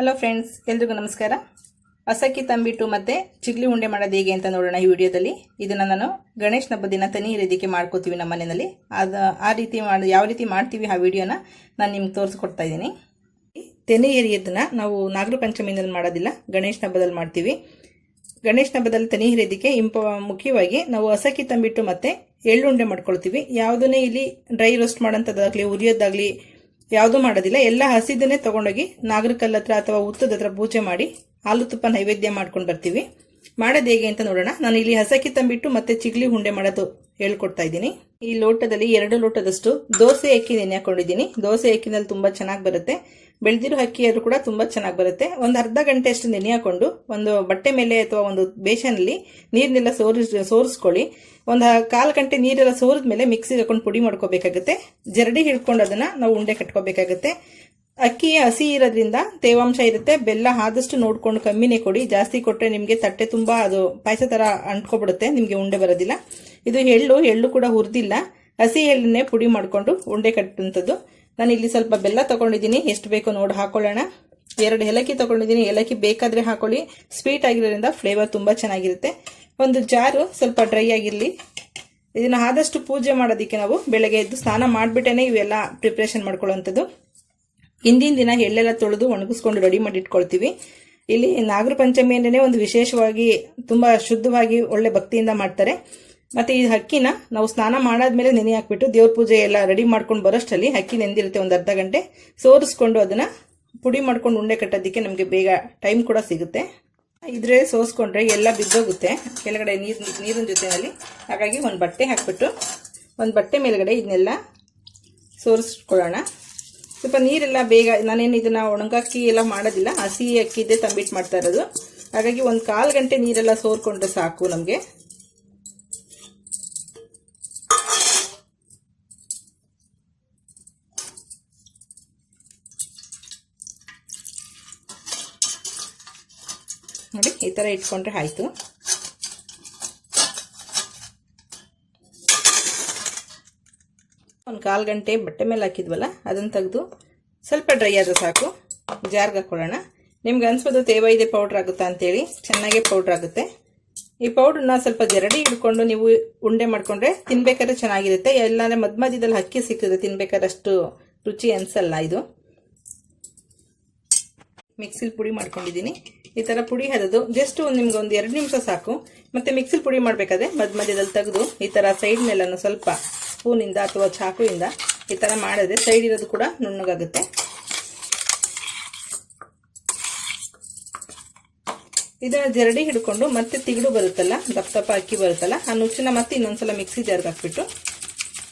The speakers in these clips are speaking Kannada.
ಹಲೋ ಫ್ರೆಂಡ್ಸ್, ಎಲ್ರಿಗೂ ನಮಸ್ಕಾರ. ಅಸಕ್ಕಿ ತಂಬಿಟ್ಟು ಮತ್ತೆ ಚಿಗ್ಲಿ ಉಂಡೆ ಮಾಡೋದು ಹೇಗೆ ಅಂತ ನೋಡೋಣ ಈ ವಿಡಿಯೋದಲ್ಲಿ. ಇದನ್ನ ನಾನು ಗಣೇಶ ಹಬ್ಬದ ದಿನ ತನಿ ರೀತಿಗೆ ಮಾಡ್ಕೋತೀವಿ ನಮ್ಮ ಮನೆಯಲ್ಲಿ. ಆ ರೀತಿ ಯಾವ ರೀತಿ ಮಾಡ್ತೀವಿ ಆ ವಿಡಿಯೋನ ನಾನು ನಿಮ್ಗೆ ತೋರಿಸ್ಕೊಡ್ತಾ ಇದ್ದೀನಿ. ತೆನೆ ಎರಿಯೋದನ್ನ ನಾವು ನಾಗರ ಪಂಚಮಿನಲ್ಲಿ ಮಾಡೋದಿಲ್ಲ, ಗಣೇಶ ಹಬ್ಬದಲ್ಲಿ ಮಾಡ್ತೀವಿ. ಗಣೇಶ ಹಬ್ಬದಲ್ಲಿ ತನಿ ಎರಿಯೋದಕ್ಕೆ ಮುಖ್ಯವಾಗಿ ನಾವು ಅಸಕ್ಕಿ ತಂಬಿಟ್ಟು ಮತ್ತೆ ಎಳ್ಳುಂಡೆ ಮಾಡ್ಕೊಳ್ತೀವಿ. ಯಾವುದನ್ನೇ ಇಲ್ಲಿ ಡ್ರೈ ರೋಸ್ಟ್ ಮಾಡೋಂಥದ್ದಾಗಲಿ ಉರಿಯೋದಾಗಲಿ ಯಾವುದೂ ಮಾಡೋದಿಲ್ಲ. ಎಲ್ಲ ಹಸಿದನ್ನೇ ತಗೊಂಡೋಗಿ ನಾಗರ ಕಲ್ಲ ಹತ್ರ ಅಥವಾ ಉತ್ತದ ಹತ್ರ ಪೂಜೆ ಮಾಡಿ ಹಾಲು ತುಪ್ಪ ನೈವೇದ್ಯ ಮಾಡ್ಕೊಂಡು ಬರ್ತೀವಿ. ಮಾಡೋದು ಹೇಗೆ ಅಂತ ನೋಡೋಣ. ನಾನು ಇಲ್ಲಿ ಹಸಕ್ಕಿ ತಂಬಿಟ್ಟು ಮತ್ತೆ ಚಿಗ್ಲಿ ಉಂಡೆ ಮಾಡೋದು ಹೇಳ್ಕೊಡ್ತಾ ಇದ್ದೀನಿ. ಈ ಲೋಟದಲ್ಲಿ 2 ಲೋಟದಷ್ಟು ದೋಸೆ ಅಕ್ಕಿ ನೆನೆ ಹಾಕೊಂಡಿದ್ದೀನಿ. ದೋಸೆ ಅಕ್ಕಿನಲ್ಲಿ ತುಂಬಾ ಚೆನ್ನಾಗಿ ಬರುತ್ತೆ. ಬೆಳೆದಿರೋ ಅಕ್ಕಿ ಆದ್ರೂ ಕೂಡ ತುಂಬಾ ಚೆನ್ನಾಗಿ ಬರುತ್ತೆ. ಒಂದು ಅರ್ಧ ಗಂಟೆ ಅಷ್ಟು ನೆನೆ ಹಾಕೊಂಡು ಒಂದು ಬಟ್ಟೆ ಮೇಲೆ ಅಥವಾ ಒಂದು ಬೇಸನಲ್ಲಿ ನೀರನ್ನೆಲ್ಲ ಸೋರಿಸ್ಕೊಳ್ಳಿ. ಒಂದು 1/4 ಗಂಟೆ ನೀರೆಲ್ಲ ಸೋರಿದ ಮೇಲೆ ಮಿಕ್ಸಿಗೆ ಹಾಕೊಂಡು ಪುಡಿ ಮಾಡ್ಕೋಬೇಕಾಗುತ್ತೆ. ಜರಡಿ ಹಿಡ್ಕೊಂಡು ಅದನ್ನ ನಾವು ಉಂಡೆ ಕಟ್ಕೋಬೇಕಾಗುತ್ತೆ. ಅಕ್ಕಿ ಹಸಿ ಇರೋದ್ರಿಂದ ತೇವಾಂಶ ಇರುತ್ತೆ. ಬೆಲ್ಲ ಆದಷ್ಟು ನೋಡ್ಕೊಂಡು ಕಮ್ಮಿನೇ ಕೊಡಿ. ಜಾಸ್ತಿ ಕೊಟ್ಟರೆ ನಿಮಗೆ ತಟ್ಟೆ ತುಂಬಾ ಅದು ಪಾಯಸ ತರ ಅಂಟ್ಕೊಬಿಡುತ್ತೆ, ನಿಮಗೆ ಉಂಡೆ ಬರೋದಿಲ್ಲ. ಇದು ಎಳ್ಳು ಕೂಡ ಹುರಿದಿಲ್ಲ, ಹಸಿ ಎಳ್ಳನ್ನೇ ಪುಡಿ ಮಾಡ್ಕೊಂಡು ಉಂಡೆ ಕಟ್ಟುವಂಥದ್ದು. ನಾನು ಇಲ್ಲಿ ಸ್ವಲ್ಪ ಬೆಲ್ಲ ತಗೊಂಡಿದ್ದೀನಿ, ಎಷ್ಟು ಬೇಕೋ ನೋಡಿ ಹಾಕೊಳ್ಳೋಣ. 2 ಏಲಕ್ಕಿ ತಗೊಂಡಿದ್ದೀನಿ. ಏಲಕ್ಕಿ ಬೇಕಾದ್ರೆ ಹಾಕೊಳ್ಳಿ, ಸ್ವೀಟ್ ಆಗಿರೋದ್ರಿಂದ ಫ್ಲೇವರ್ ತುಂಬಾ ಚೆನ್ನಾಗಿರುತ್ತೆ. ಒಂದು ಜಾರು ಸ್ವಲ್ಪ ಡ್ರೈ ಆಗಿರಲಿ. ಇದನ್ನ ಆದಷ್ಟು ಪೂಜೆ ಮಾಡೋದಕ್ಕೆ ನಾವು ಬೆಳಗ್ಗೆ ಎದ್ದು ಸ್ನಾನ ಮಾಡಿಬಿಟ್ಟೇನೆ ಇವೆಲ್ಲ ಪ್ರಿಪ್ರೇಷನ್ ಮಾಡ್ಕೊಳ್ಳುವಂಥದ್ದು. ಹಿಂದಿನ ದಿನ ಎಳ್ಳೆಲ್ಲ ತೊಳೆದು ಒಣಗಿಸ್ಕೊಂಡು ರೆಡಿ ಮಾಡಿ ಇಟ್ಕೊಳ್ತೀವಿ. ಇಲ್ಲಿ ನಾಗರ ಪಂಚಮಿ ಅಂದ್ರೆ ಒಂದು ವಿಶೇಷವಾಗಿ ತುಂಬಾ ಶುದ್ಧವಾಗಿ ಒಳ್ಳೆ ಭಕ್ತಿಯಿಂದ ಮಾಡ್ತಾರೆ. ಮತ್ತೆ ಈ ಅಕ್ಕಿನ ನಾವು ಸ್ನಾನ ಮಾಡಾದ್ಮೇಲೆ ನೆನೆ ಹಾಕ್ಬಿಟ್ಟು ದೇವ್ರ ಪೂಜೆ ಎಲ್ಲ ರೆಡಿ ಮಾಡ್ಕೊಂಡು ಬರೋಷ್ಟರಲ್ಲಿ ಅಕ್ಕಿ ನೆಂದಿರುತ್ತೆ. ಒಂದು ಅರ್ಧ ಗಂಟೆ ಸೋರಿಸ್ಕೊಂಡು ಅದನ್ನ ಪುಡಿ ಮಾಡ್ಕೊಂಡು ಉಂಡೆ ಕಟ್ಟೋದಕ್ಕೆ ನಮಗೆ ಬೇಗ ಟೈಮ್ ಕೂಡ ಸಿಗುತ್ತೆ. ಇದ್ರೆ ಸೋಸ್ಕೊಂಡ್ರೆ ಎಲ್ಲ ಬಿದ್ದೋಗುತ್ತೆ ಕೆಳಗಡೆ ನೀರಿನ ಜೊತೆನಲ್ಲಿ. ಹಾಗಾಗಿ ಒಂದು ಬಟ್ಟೆ ಹಾಕ್ಬಿಟ್ಟು ಒಂದು ಬಟ್ಟೆ ಮೇಲ್ಗಡೆ ಇದನ್ನೆಲ್ಲ ಸೋರಿಸ್ಕೊಳ್ಳೋಣ. ಸ್ವಲ್ಪ ನೀರೆಲ್ಲ ಬೇಗ, ನಾನೇನು ಇದನ್ನ ಒಣಗಕ್ಕಿ ಎಲ್ಲ ಮಾಡೋದಿಲ್ಲ, ಹಸಿ ಅಕ್ಕಿದ್ದೇ ತಂಬಿಟ್ಟು ಮಾಡ್ತಾ ಇರೋದು. ಹಾಗಾಗಿ ಒಂದು 1/4 ಗಂಟೆ ನೀರೆಲ್ಲ ಸೋರ್ಕೊಂಡ್ರೆ ಸಾಕು ನಮಗೆ. ನೋಡಿ, ಈ ತರ ಇಟ್ಕೊಂಡ್ರೆ ಆಯ್ತು. ಒಂದು 1/4 ಗಂಟೆ ಬಟ್ಟೆ ಮೇಲೆ ಹಾಕಿದ್ವಲ್ಲ ಅದನ್ನ ತೆಗೆದು ಸ್ವಲ್ಪ ಡ್ರೈ ಆದ್ರೆ ಸಾಕು, ಜಾರ್ಗೆ ಹಾಕೊಳ್ಳೋಣ. ನಿಮ್ಗೆ ಅನ್ಸೋದು ತೇವ ಇದೆ ಪೌಡ್ರ್ ಆಗುತ್ತಾ ಅಂತೇಳಿ, ಚೆನ್ನಾಗೇ ಪೌಡ್ರ್ ಆಗುತ್ತೆ. ಈ ಪೌಡ್ರನ್ನ ಸ್ವಲ್ಪ ಜರಡಿ ಹಿಡ್ಕೊಂಡು ನೀವು ಉಂಡೆ ಮಾಡ್ಕೊಂಡ್ರೆ ತಿನ್ಬೇಕಾದ್ರೆ ಚೆನ್ನಾಗಿರುತ್ತೆ. ಎಲ್ಲಾಂದ್ರೆ ಮಧ್ಯದಲ್ಲಿ ಅಕ್ಕಿ ಸಿಕ್ಕಿದ್ರೆ ತಿನ್ಬೇಕಾದ್ರೆ ಅಷ್ಟು ರುಚಿ ಅನ್ಸಲ್ಲ. ಇದು ಮಿಕ್ಸಿಲಿ ಪುಡಿ ಮಾಡ್ಕೊಂಡಿದ್ದೀನಿ. ಈ ತರ ಪುಡಿ ಹದದು ಜಸ್ಟ್ ನಿಮ್ಗೆ ಒಂದು 2 ನಿಮಿಷ ಸಾಕು. ಮತ್ತೆ ಮಿಕ್ಸಿಲಿ ಪುಡಿ ಮಾಡ್ಬೇಕಾದ್ರೆ ಮಧ್ಯದಲ್ಲಿ ತೆಗೆದು ಈ ತರ ಸೈಡ್ನೆಲ್ಲ ಸ್ವಲ್ಪ ಸ್ಪೂನಿಂದ ಅಥವಾ ಚಾಕುವಿಂದ ಈ ತರ ಮಾಡಿದ್ರೆ ಸೈಡ್ ಇರೋದು ಕೂಡ ನುಣ್ಣಗಾಗುತ್ತೆ. ಇದನ್ನ ಜರಡಿ ಹಿಡ್ಕೊಂಡು ಮತ್ತೆ ತಿಗಡು ಬರುತ್ತಲ್ಲ, ದಪ್ಪ ಅಕ್ಕಿ ಬರುತ್ತಲ್ಲ, ಆ ನುಚ್ಚನ್ನ ಮತ್ತೆ ಇನ್ನೊಂದ್ಸಲ ಮಿಕ್ಸಿ ಜಾರ್ಗೆ ಹಾಕ್ಬಿಟ್ಟು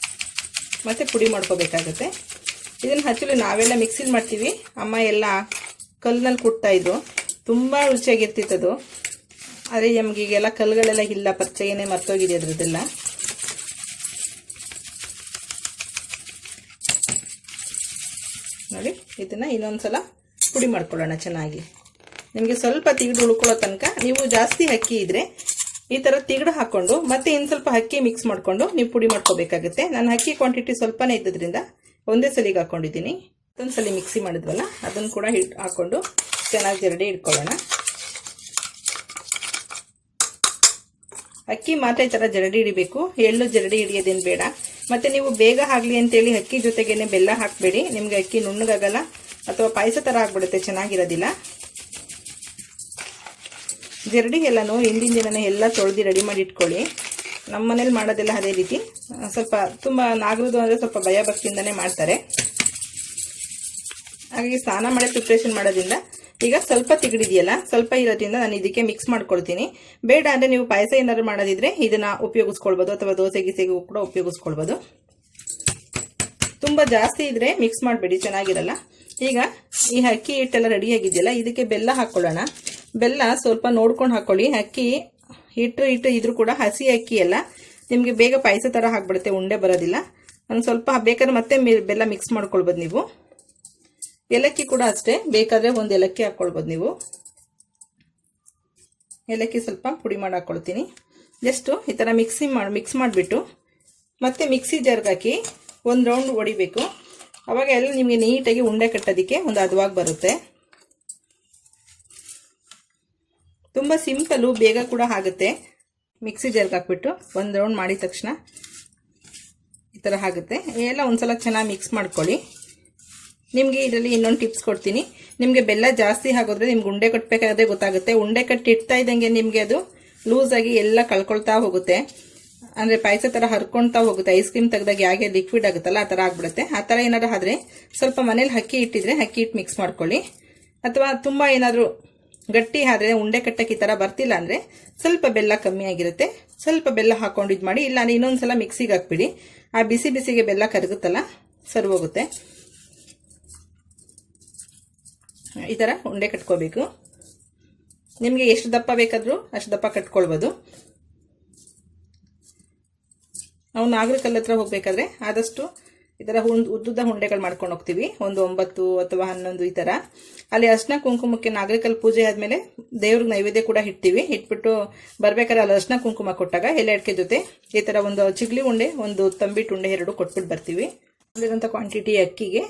ಮತ್ತೆ ಪುಡಿ ಮಾಡ್ಕೋಬೇಕಾಗತ್ತೆ. ಇದನ್ನ ಹಚ್ಚಲು ನಾವೆಲ್ಲ ಮಿಕ್ಸಿಲಿ ಮಾಡ್ತೀವಿ, ಅಮ್ಮ ಎಲ್ಲ ಕಲ್ಲಿನಲ್ಲಿ ಕುಟ್ತಾ ಇದ್ರು, ತುಂಬಾ ರುಚಿಯಾಗಿರ್ತಿತ್ತದು. ಆದ್ರೆ ನಮ್ಗೆ ಈಗೆಲ್ಲ ಕಲ್ಲುಗಳೆಲ್ಲ ಇಲ್ಲ, ಪರಿಚಯನೇ ಮರ್ತೋಗಿದೆ ಅದ್ರದ್ದೆಲ್ಲ. ನೋಡಿ, ಇದನ್ನ ಇನ್ನೊಂದ್ಸಲ ಪುಡಿ ಮಾಡ್ಕೊಳ್ಳೋಣ ಚೆನ್ನಾಗಿ. ನಿಮಗೆ ಸ್ವಲ್ಪ ತಿಗಡು ಉಳ್ಕೊಳ್ಳೋ ತನಕ ನೀವು ಜಾಸ್ತಿ ಅಕ್ಕಿ ಇದ್ರೆ ಈ ತರ ತಿಗಡು ಹಾಕೊಂಡು ಮತ್ತೆ ಇನ್ ಸ್ವಲ್ಪ ಅಕ್ಕಿ ಮಿಕ್ಸ್ ಮಾಡ್ಕೊಂಡು ನೀವು ಪುಡಿ ಮಾಡ್ಕೋಬೇಕಾಗುತ್ತೆ. ನಾನು ಅಕ್ಕಿ ಕ್ವಾಂಟಿಟಿ ಸ್ವಲ್ಪನೇ ಇದ್ದದ್ರಿಂದ ಒಂದೇ ಸಲಿಗೆ ಹಾಕೊಂಡಿದ್ದೀನಿ. ಮತ್ತೊಂದ್ಸಲಿ ಮಿಕ್ಸಿ ಮಾಡಿದ್ವಲ್ಲ ಅದನ್ನ ಕೂಡ ಹಾಕೊಂಡು ಚೆನ್ನಾಗಿ ಜರಡಿ ಇಟ್ಕೊಳ್ಳೋಣ. ಅಕ್ಕಿ ಮಾತ್ರ ಈ ತರ ಜರಡಿ ಹಿಡಿಬೇಕು, ಎಳ್ಳು ಜರಡಿ ಹಿಡಿಯೋದೇನು ಬೇಡ. ಮತ್ತೆ ನೀವು ಬೇಗ ಆಗ್ಲಿ ಅಂತೇಳಿ ಅಕ್ಕಿ ಜೊತೆಗೇನೆ ಬೆಲ್ಲ ಹಾಕ್ಬೇಡಿ, ನಿಮ್ಗೆ ಅಕ್ಕಿ ನುಣ್ಣಗಾಗಲ್ಲ ಅಥವಾ ಪಾಯಸ ತರ ಆಗ್ಬಿಡುತ್ತೆ, ಚೆನ್ನಾಗಿರೋದಿಲ್ಲ. ಜರಡಿ ಎಲ್ಲಾನು ಹಿಂದಿನ ದಿನನೇ ಎಲ್ಲ ತೊಳೆದು ರೆಡಿ ಮಾಡಿ ಇಟ್ಕೊಳ್ಳಿ. ನಮ್ಮ ಮನೇಲಿ ಮಾಡೋದೆಲ್ಲ ಅದೇ ರೀತಿ. ಸ್ವಲ್ಪ ತುಂಬಾ ನಾಗರದು ಅಂದ್ರೆ ಸ್ವಲ್ಪ ಭಯ ಭಕ್ತಿಯಿಂದಾನೇ ಮಾಡ್ತಾರೆ. ಹಾಗಾಗಿ ಸ್ನಾನ ಮಾಡಿ ಪ್ರಿಪ್ರೇಷನ್ ಮಾಡೋದ್ರಿಂದ ಈಗ ಸ್ವಲ್ಪ ತಿಗಡಿದೆಯಲ್ಲ, ಸ್ವಲ್ಪ ಇರೋದ್ರಿಂದ ನಾನು ಇದಕ್ಕೆ ಮಿಕ್ಸ್ ಮಾಡ್ಕೊಳ್ತೀನಿ. ಬೇಡ ಅಂದ್ರೆ ನೀವು ಪಾಯಸ ಏನಾದ್ರು ಮಾಡೋದಿದ್ರೆ ಇದನ್ನ ಉಪಯೋಗಿಸ್ಕೊಳ್ಬಹುದು ಅಥವಾ ದೋಸೆ ಗೀಸೆಗೂ ಕೂಡ ಉಪಯೋಗಿಸ್ಕೊಳ್ಬಹುದು. ತುಂಬಾ ಜಾಸ್ತಿ ಇದ್ರೆ ಮಿಕ್ಸ್ ಮಾಡಬೇಡಿ, ಚೆನ್ನಾಗಿರಲ್ಲ. ಈಗ ಈ ಅಕ್ಕಿ ಹಿಟ್ಟೆಲ್ಲ ರೆಡಿ ಆಗಿದೆಯಲ್ಲ, ಇದಕ್ಕೆ ಬೆಲ್ಲ ಹಾಕೊಳ್ಳೋಣ. ಬೆಲ್ಲ ಸ್ವಲ್ಪ ನೋಡ್ಕೊಂಡು ಹಾಕೊಳ್ಳಿ. ಅಕ್ಕಿ ಹಿಟ್ಟು ಇದ್ರೂ ಕೂಡ ಹಸಿ ಅಕ್ಕಿ ಎಲ್ಲ ನಿಮ್ಗೆ ಬೇಗ ಪಾಯಸ ತರ ಹಾಕ್ಬಿಡುತ್ತೆ, ಉಂಡೆ ಬರೋದಿಲ್ಲ. ಒಂದು ಸ್ವಲ್ಪ ಬೇಕಾದ್ರೆ ಮತ್ತೆ ಬೆಲ್ಲ ಮಿಕ್ಸ್ ಮಾಡ್ಕೊಳ್ಬೋದು ನೀವು. ಏಲಕ್ಕಿ ಕೂಡ ಅಷ್ಟೇ, ಬೇಕಾದ್ರೆ ಒಂದು ಏಲಕ್ಕಿ ಹಾಕೊಳ್ಬೋದು ನೀವು. ಏಲಕ್ಕಿ ಸ್ವಲ್ಪ ಪುಡಿ ಮಾಡಿ ಹಾಕೊಳ್ತೀನಿ. ಜಸ್ಟ್ ಈ ತರ ಮಿಕ್ಸ್ ಮಾಡಿಬಿಟ್ಟು ಮತ್ತೆ ಮಿಕ್ಸಿ ಜಾರ್ಗೆ ಹಾಕಿ ಒಂದು ರೌಂಡ್ ಹೊಡಿಬೇಕು. ಅವಾಗ ಎಲ್ಲ ನಿಮಗೆ ನೀಟಾಗಿ ಉಂಡೆ ಕಟ್ಟೋದಕ್ಕೆ ಒಂದು ಹದವಾಗಿ ಬರುತ್ತೆ. ತುಂಬ ಸಿಂಪಲ್ಲು, ಬೇಗ ಕೂಡ ಆಗುತ್ತೆ. ಮಿಕ್ಸಿ ಜಾರ್ಗೆ ಹಾಕ್ಬಿಟ್ಟು ಒಂದು ರೌಂಡ್ ಮಾಡಿದ ತಕ್ಷಣ ಈ ಥರ ಆಗುತ್ತೆ. ಎಲ್ಲ ಒಂದ್ಸಲ ಚೆನ್ನಾಗಿ ಮಿಕ್ಸ್ ಮಾಡ್ಕೊಳ್ಳಿ. ನಿಮಗೆ ಇದರಲ್ಲಿ ಇನ್ನೊಂದು ಟಿಪ್ಸ್ ಕೊಡ್ತೀನಿ. ನಿಮಗೆ ಬೆಲ್ಲ ಜಾಸ್ತಿ ಆಗೋದ್ರೆ ನಿಮ್ಗೆ ಉಂಡೆ ಕಟ್ಟಬೇಕಾದ್ರೆ ಗೊತ್ತಾಗುತ್ತೆ. ಉಂಡೆ ಕಟ್ಟಿ ಇಡ್ತಾ ಇದ್ದಂಗೆ ನಿಮಗೆ ಅದು ಲೂಸಾಗಿ ಎಲ್ಲ ಕಳ್ಕೊಳ್ತಾ ಹೋಗುತ್ತೆ. ಅಂದರೆ ಪಾಯಸ ಥರ ಹರ್ಕೊಳ್ತಾ ಹೋಗುತ್ತೆ. ಐಸ್ ಕ್ರೀಮ್ ತೆಗೆದಾಗ ಹೇಗೆ ಲಿಕ್ವಿಡ್ ಆಗುತ್ತಲ್ಲ ಆ ಥರ ಆಗ್ಬಿಡುತ್ತೆ. ಆ ಥರ ಏನಾದ್ರು ಆದ್ರೆ ಸ್ವಲ್ಪ ಮನೇಲಿ ಅಕ್ಕಿ ಇಟ್ಟಿದ್ರೆ ಅಕ್ಕಿ ಹಿಟ್ಟು ಮಿಕ್ಸ್ ಮಾಡ್ಕೊಳ್ಳಿ. ಅಥವಾ ತುಂಬ ಏನಾದರೂ ಗಟ್ಟಿ ಆದ್ರೆ ಉಂಡೆ ಕಟ್ಟಕ್ಕೆ ಈ ಥರ ಬರ್ತಿಲ್ಲ ಅಂದರೆ ಸ್ವಲ್ಪ ಬೆಲ್ಲ ಕಮ್ಮಿ ಆಗಿರುತ್ತೆ, ಸ್ವಲ್ಪ ಬೆಲ್ಲ ಹಾಕೊಂಡು ಇದು ಮಾಡಿ. ಇಲ್ಲ ಇನ್ನೊಂದ್ಸಲ ಮಿಕ್ಸಿಗೆ ಹಾಕ್ಬಿಡಿ. ಆ ಬಿಸಿ ಬಿಸಿಗೆ ಬೆಲ್ಲ ಕರಗುತ್ತಲ್ಲ ಸರಿ ಹೋಗುತ್ತೆ. ಈ ಥರ ಉಂಡೆ ಕಟ್ಕೋಬೇಕು. ನಿಮಗೆ ಎಷ್ಟು ದಪ್ಪ ಬೇಕಾದರೂ ಅಷ್ಟು ದಪ್ಪ ಕಟ್ಕೊಳ್ಬೋದು. ನಾವು ನಾಗರಿಕಲ್ ಹತ್ರ ಹೋಗ್ಬೇಕಾದ್ರೆ ಆದಷ್ಟು ಈ ಥರ ಉದ್ದುದ್ದ ಉಂಡೆಗಳು ಮಾಡ್ಕೊಂಡು ಹೋಗ್ತೀವಿ. ಒಂದು 9 ಅಥವಾ 11 ಈ ಥರ. ಅಲ್ಲಿ ಅರ್ಶಿನ ಕುಂಕುಮಕ್ಕೆ ನಾಗರಿಕಲ್ ಪೂಜೆ ಆದಮೇಲೆ ದೇವ್ರಿಗೆ ನೈವೇದ್ಯ ಕೂಡ ಇಡ್ತೀವಿ. ಇಟ್ಬಿಟ್ಟು ಬರ್ಬೇಕಾದ್ರೆ ಅಲ್ಲಿ ಅರ್ಶಿನ ಕುಂಕುಮ ಕೊಟ್ಟಾಗ ಎಲೆ ಅಡಿಕೆ ಜೊತೆ ಈ ಥರ ಒಂದು ಚಿಗ್ಲಿ ಉಂಡೆ, ಒಂದು ತಂಬಿಟ್ಟು ಉಂಡೆ 2 ಕೊಟ್ಬಿಟ್ಟು ಬರ್ತೀವಿ. ಅಲ್ಲಿರುವಂಥ ಕ್ವಾಂಟಿಟಿ ಅಕ್ಕಿಗೆ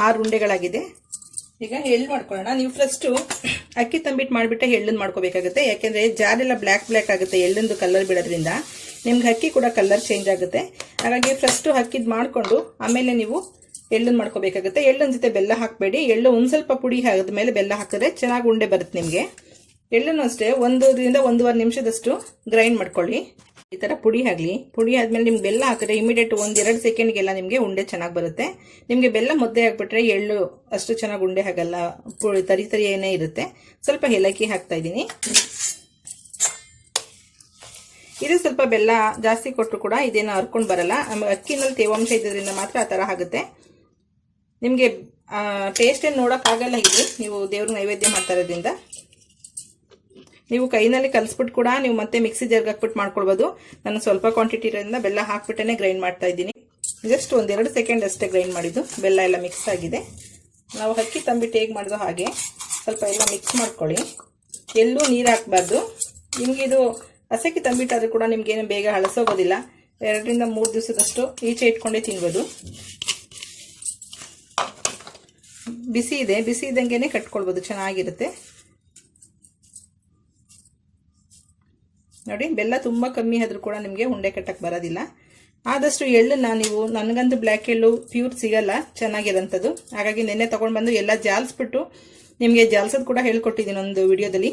6 ಉಂಡೆಗಳಾಗಿದೆ. ಈಗ ಎಳ್ಳು ಮಾಡ್ಕೊಳ್ಳೋಣ. ನೀವು ಫಸ್ಟು ಅಕ್ಕಿ ತಂಬಿಟ್ಟು ಮಾಡಿಬಿಟ್ಟೆ ಎಳ್ಳನ್ನು ಮಾಡ್ಕೋಬೇಕಾಗುತ್ತೆ. ಯಾಕೆಂದರೆ ಜಾರೆಲ್ಲ ಬ್ಲ್ಯಾಕ್ ಆಗುತ್ತೆ ಎಳ್ಳಂದು ಕಲರ್ ಬಿಡೋದ್ರಿಂದ. ನಿಮ್ಗೆ ಅಕ್ಕಿ ಕೂಡ ಕಲರ್ ಚೇಂಜ್ ಆಗುತ್ತೆ. ಹಾಗಾಗಿ ಫಸ್ಟು ಅಕ್ಕಿದ್ ಮಾಡಿಕೊಂಡು ಆಮೇಲೆ ನೀವು ಎಳ್ಳನ್ನು ಮಾಡ್ಕೋಬೇಕಾಗುತ್ತೆ. ಎಳ್ಳನ ಜೊತೆ ಬೆಲ್ಲ ಹಾಕಬೇಡಿ. ಎಳ್ಳು ಒಂದು ಸ್ವಲ್ಪ ಪುಡಿ ಆದ್ಮೇಲೆ ಬೆಲ್ಲ ಹಾಕಿದ್ರೆ ಚೆನ್ನಾಗಿ ಉಂಡೆ ಬರುತ್ತೆ ನಿಮಗೆ. ಎಳ್ಳನ್ನು ಅಷ್ಟೇ 1 ರಿಂದ 1.5 ನಿಮಿಷದಷ್ಟು ಗ್ರೈಂಡ್ ಮಾಡ್ಕೊಳ್ಳಿ. ಈ ಥರ ಪುಡಿ ಆಗಲಿ. ಪುಡಿ ಆದಮೇಲೆ ನಿಮ್ಗೆ ಬೆಲ್ಲ ಹಾಕಿದ್ರೆ ಇಮಿಡಿಯೇಟ್ 1-2 ಸೆಕೆಂಡ್ಗೆಲ್ಲ ನಿಮಗೆ ಉಂಡೆ ಚೆನ್ನಾಗಿ ಬರುತ್ತೆ. ನಿಮಗೆ ಬೆಲ್ಲ ಮುದ್ದೆ ಹಾಕ್ಬಿಟ್ರೆ ಎಳ್ಳು ಅಷ್ಟು ಚೆನ್ನಾಗಿ ಉಂಡೆ ಆಗಲ್ಲ, ತರಿ ಏನೇ ಇರುತ್ತೆ. ಸ್ವಲ್ಪ ಏಲಕ್ಕಿ ಹಾಕ್ತಾ ಇದ್ದೀನಿ. ಇದು ಸ್ವಲ್ಪ ಬೆಲ್ಲ ಜಾಸ್ತಿ ಕೊಟ್ಟರು ಕೂಡ ಇದೇನು ಹರ್ಕೊಂಡು ಬರಲ್ಲ. ಅಕ್ಕಿನಲ್ಲಿ ತೇವಾಂಶ ಇದ್ದಿದ್ದರಿಂದ ಮಾತ್ರ ಆ ಥರ ಆಗುತ್ತೆ. ನಿಮಗೆ ಟೇಸ್ಟ್ ಏನು ನೋಡೋಕ್ಕಾಗಲ್ಲ. ಇದು ನೀವು ದೇವ್ರಿಗೆ ನೈವೇದ್ಯ ಮಾಡ್ತಾ ಇರೋದ್ರಿಂದ ನೀವು ಕೈನಲ್ಲಿ ಕಲಿಸ್ಬಿಟ್ಟು ಕೂಡ ನೀವು ಮತ್ತೆ ಮಿಕ್ಸಿ ಜಾರ್ಗೆ ಹಾಕ್ಬಿಟ್ಟು ಮಾಡ್ಕೊಳ್ಬೋದು. ನಾನು ಸ್ವಲ್ಪ ಕ್ವಾಂಟಿಟಿ ಇರೋದ್ರಿಂದ ಬೆಲ್ಲ ಹಾಕ್ಬಿಟ್ಟೇ ಗ್ರೈಂಡ್ ಮಾಡ್ತಾ ಇದ್ದೀನಿ. ಜಸ್ಟ್ 1-2 ಸೆಕೆಂಡ್ ಅಷ್ಟೇ ಗ್ರೈಂಡ್ ಮಾಡಿದ್ದು. ಬೆಲ್ಲ ಎಲ್ಲ ಮಿಕ್ಸ್ ಆಗಿದೆ. ನಾವು ಅಕ್ಕಿ ತಂಬಿಟ್ಟು ಹೇಗೆ ಮಾಡಿದೋ ಹಾಗೆ ಸ್ವಲ್ಪ ಎಲ್ಲ ಮಿಕ್ಸ್ ಮಾಡ್ಕೊಳ್ಳಿ. ಎಲ್ಲೂ ನೀರು ಹಾಕಬಾರ್ದು. ನಿಮಗೆ ಇದು ಹಸಕ್ಕಿ ತಂಬಿಟ್ಟಾದ್ರೂ ಕೂಡ ನಿಮ್ಗೇನು ಬೇಗ ಹಳಸೋಗೋದಿಲ್ಲ. 2 ರಿಂದ 3 ದಿವಸದಷ್ಟು ಈಚೆ ಇಟ್ಕೊಂಡೇ ತಿನ್ಬೋದು. ಬಿಸಿ ಇದ್ದಂಗೆ ಕಟ್ಕೊಳ್ಬೋದು, ಚೆನ್ನಾಗಿರುತ್ತೆ. ನೋಡಿ, ಬೆಲ್ಲ ತುಂಬ ಕಮ್ಮಿ ಆದರೂ ಕೂಡ ನಿಮಗೆ ಉಂಡೆ ಕಟ್ಟಕ್ಕೆ ಬರೋದಿಲ್ಲ. ಆದಷ್ಟು ಎಳ್ಳನ್ನ ನೀವು, ನನಗಂತೂ ಬ್ಲ್ಯಾಕ್ ಎಳ್ಳು ಪ್ಯೂರ್ ಸಿಗಲ್ಲ ಚೆನ್ನಾಗಿರೋಂಥದ್ದು. ಹಾಗಾಗಿ ನೆನ್ನೆ ತೊಗೊಂಡು ಬಂದು ಎಲ್ಲ ಜಾಲಿಸ್ಬಿಟ್ಟು ನಿಮಗೆ ಜಾಲ್ಸೋದು ಕೂಡ ಹೇಳ್ಕೊಟ್ಟಿದ್ದೀನಿ ಒಂದು ವಿಡಿಯೋದಲ್ಲಿ.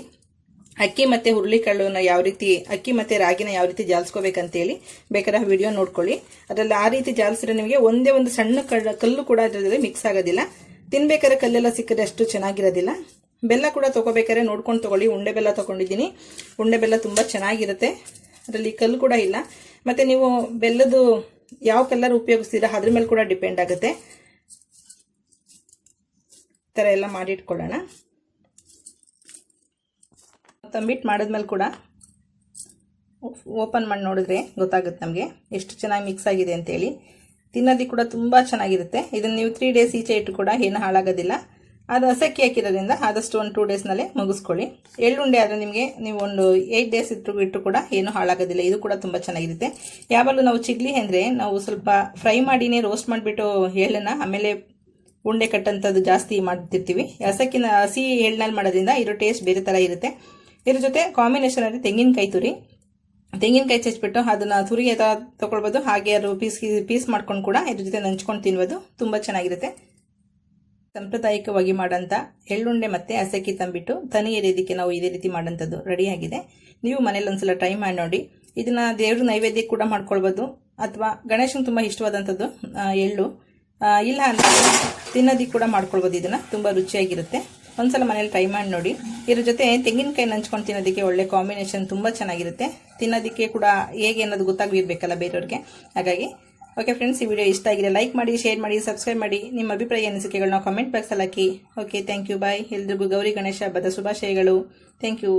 ಅಕ್ಕಿ ಮತ್ತು ಹುರುಳಿಕಾಳನ್ನ ಯಾವ ರೀತಿ, ಅಕ್ಕಿ ಮತ್ತು ರಾಗಿನ ಯಾವ ರೀತಿ ಜಾಲಿಸ್ಕೋಬೇಕಂತೇಳಿ ಬೇಕಾದ್ರೆ ವಿಡಿಯೋ ನೋಡ್ಕೊಳ್ಳಿ. ಅದರಲ್ಲಿ ಆ ರೀತಿ ಜಾಲಿಸಿದ್ರೆ ನಿಮಗೆ ಒಂದೇ ಒಂದು ಸಣ್ಣ ಕಲ್ಲು ಕೂಡ ಅದರಲ್ಲಿ ಮಿಕ್ಸ್ ಆಗೋದಿಲ್ಲ. ತಿನ್ಬೇಕಾದ್ರೆ ಕಲ್ಲೆಲ್ಲ ಸಿಕ್ಕಿದ್ರೆ ಅಷ್ಟು ಚೆನ್ನಾಗಿರೋದಿಲ್ಲ. ಬೆಲ್ಲ ಕೂಡ ತೊಗೋಬೇಕಾದ್ರೆ ನೋಡ್ಕೊಂಡು ತೊಗೊಳ್ಳಿ. ಉಂಡೆ ಬೆಲ್ಲ ತೊಗೊಂಡಿದ್ದೀನಿ. ಉಂಡೆ ಬೆಲ್ಲ ತುಂಬ ಚೆನ್ನಾಗಿರುತ್ತೆ. ಅದರಲ್ಲಿ ಕಲ್ಲು ಕೂಡ ಇಲ್ಲ. ಮತ್ತು ನೀವು ಬೆಲ್ಲದು ಯಾವ ಕಲರ್ ಉಪಯೋಗಿಸ್ತೀರಾ ಅದ್ರ ಮೇಲೆ ಕೂಡ ಡಿಪೆಂಡ್ ಆಗುತ್ತೆ. ಈ ಥರ ಎಲ್ಲ ಮಾಡಿಟ್ಕೊಳ್ಳೋಣ. ತಂಬಿಟ್ಟು ಮಾಡಿದ್ಮೇಲೆ ಕೂಡ ಓಪನ್ ಮಾಡಿ ನೋಡಿದ್ರೆ ಗೊತ್ತಾಗುತ್ತೆ ನಮಗೆ ಎಷ್ಟು ಚೆನ್ನಾಗಿ ಮಿಕ್ಸ್ ಆಗಿದೆ ಅಂತೇಳಿ. ತಿನ್ನೋದಕ್ಕೆ ಕೂಡ ತುಂಬ ಚೆನ್ನಾಗಿರುತ್ತೆ. ಇದನ್ನು ನೀವು 3 ಡೇಸ್ ಈಚೆ ಇಟ್ಟು ಕೂಡ ಏನು ಹಾಳಾಗೋದಿಲ್ಲ. ಅದು ಹಸಕ್ಕಿ ಹಾಕಿರೋದ್ರಿಂದ ಆದಷ್ಟು ಒಂದು 2 ಡೇಸ್ನಲ್ಲೇ ಮುಗಿಸ್ಕೊಳ್ಳಿ. ಎಳ್ಳುಂಡೆ ಆದರೆ ನಿಮಗೆ ನೀವು ಒಂದು 8 ಡೇಸ್ ಇಟ್ಟು ಕೂಡ ಏನು ಹಾಳಾಗೋದಿಲ್ಲ. ಇದು ಕೂಡ ತುಂಬ ಚೆನ್ನಾಗಿರುತ್ತೆ. ಯಾವಾಗಲೂ ನಾವು ಚಿಗ್ಲಿ ಅಂದರೆ ನಾವು ಸ್ವಲ್ಪ ಫ್ರೈ ಮಾಡಿನೇ ರೋಸ್ಟ್ ಮಾಡಿಬಿಟ್ಟು ಎಳ್ಳನ್ನು ಆಮೇಲೆ ಉಂಡೆ ಕಟ್ಟಂಥದ್ದು ಜಾಸ್ತಿ ಮಾಡ್ತಿರ್ತೀವಿ. ಹಸಿ ಎಳ್ಳಿನಲ್ಲಿ ಮಾಡೋದ್ರಿಂದ ಇರೋ ಟೇಸ್ಟ್ ಬೇರೆ ಥರ ಇರುತ್ತೆ. ಇದ್ರ ಜೊತೆ ಕಾಂಬಿನೇಷನ್ ಅಂದರೆ ತೆಂಗಿನಕಾಯಿ ಚಚ್ಬಿಟ್ಟು ಅದನ್ನು ತುರಿ ತೊಗೊಳ್ಬೋದು. ಹಾಗೆ ಅದು ಪೀಸ್ ಮಾಡ್ಕೊಂಡು ಕೂಡ ಇದ್ರ ಜೊತೆ ನಂಚ್ಕೊಂಡು ತಿನ್ಬೋದು. ತುಂಬ ಚೆನ್ನಾಗಿರುತ್ತೆ. ಸಾಂಪ್ರದಾಯಿಕವಾಗಿ ಮಾಡೋಂಥ ಎಳ್ಳುಂಡೆ ಮತ್ತು ಹಸಕ್ಕಿ ತಂಬಿಟ್ಟು ತನಿ ಎರೆಯೋದಕ್ಕೆ ನಾವು ಇದೇ ರೀತಿ ಮಾಡೋಂಥದ್ದು ರೆಡಿಯಾಗಿದೆ. ನೀವು ಮನೇಲಿ ಒಂದ್ಸಲ ಟ್ರೈ ಮಾಡಿ ನೋಡಿ. ಇದನ್ನು ದೇವ್ರ ನೈವೇದ್ಯ ಕೂಡ ಮಾಡ್ಕೊಳ್ಬೋದು. ಅಥವಾ ಗಣೇಶನಿಗೆ ತುಂಬ ಇಷ್ಟವಾದಂಥದ್ದು ಎಳ್ಳು ಇಲ್ಲ ಅಂತ ತಿನ್ನೋದಕ್ಕೆ ಕೂಡ ಮಾಡ್ಕೊಳ್ಬೋದು. ಇದನ್ನು ತುಂಬ ರುಚಿಯಾಗಿರುತ್ತೆ. ಒಂದ್ಸಲ ಮನೇಲಿ ಟ್ರೈ ಮಾಡಿ ನೋಡಿ. ಇದ್ರ ಜೊತೆ ತೆಂಗಿನಕಾಯಿ ನಂಚ್ಕೊಂಡು ತಿನ್ನೋದಕ್ಕೆ ಒಳ್ಳೆ ಕಾಂಬಿನೇಷನ್, ತುಂಬ ಚೆನ್ನಾಗಿರುತ್ತೆ. ತಿನ್ನೋದಕ್ಕೆ ಕೂಡ ಹೇಗೆ ಅನ್ನೋದು ಗೊತ್ತಾಗಿರ್ಬೇಕಲ್ಲ ಬೇರೆಯವ್ರಿಗೆ. ಹಾಗಾಗಿ ಓಕೆ ಫ್ರೆಂಡ್ಸ್, ಈ ವಿಡಿಯೋ ಇಷ್ಟ ಆಗಿದೆ ಲೈಕ್ ಮಾಡಿ, ಶೇರ್ ಮಾಡಿ, ಸಬ್ಸ್ಕ್ರೈಬ್ ಮಾಡಿ. ನಿಮ್ಮ ಅಭಿಪ್ರಾಯ ಅನಿಸಿಕೆಗಳನ್ನ ಕಾಮೆಂಟ್ ಬಾಕ್ಸಲ್ಲಿ ಹಾಕಿ. Okay, thank you, bye. ಎಲ್ರಿಗೂ ಗೌರಿ ಗಣೇಶ ಹಬ್ಬದ ಶುಭಾಶಯಗಳು. Thank you.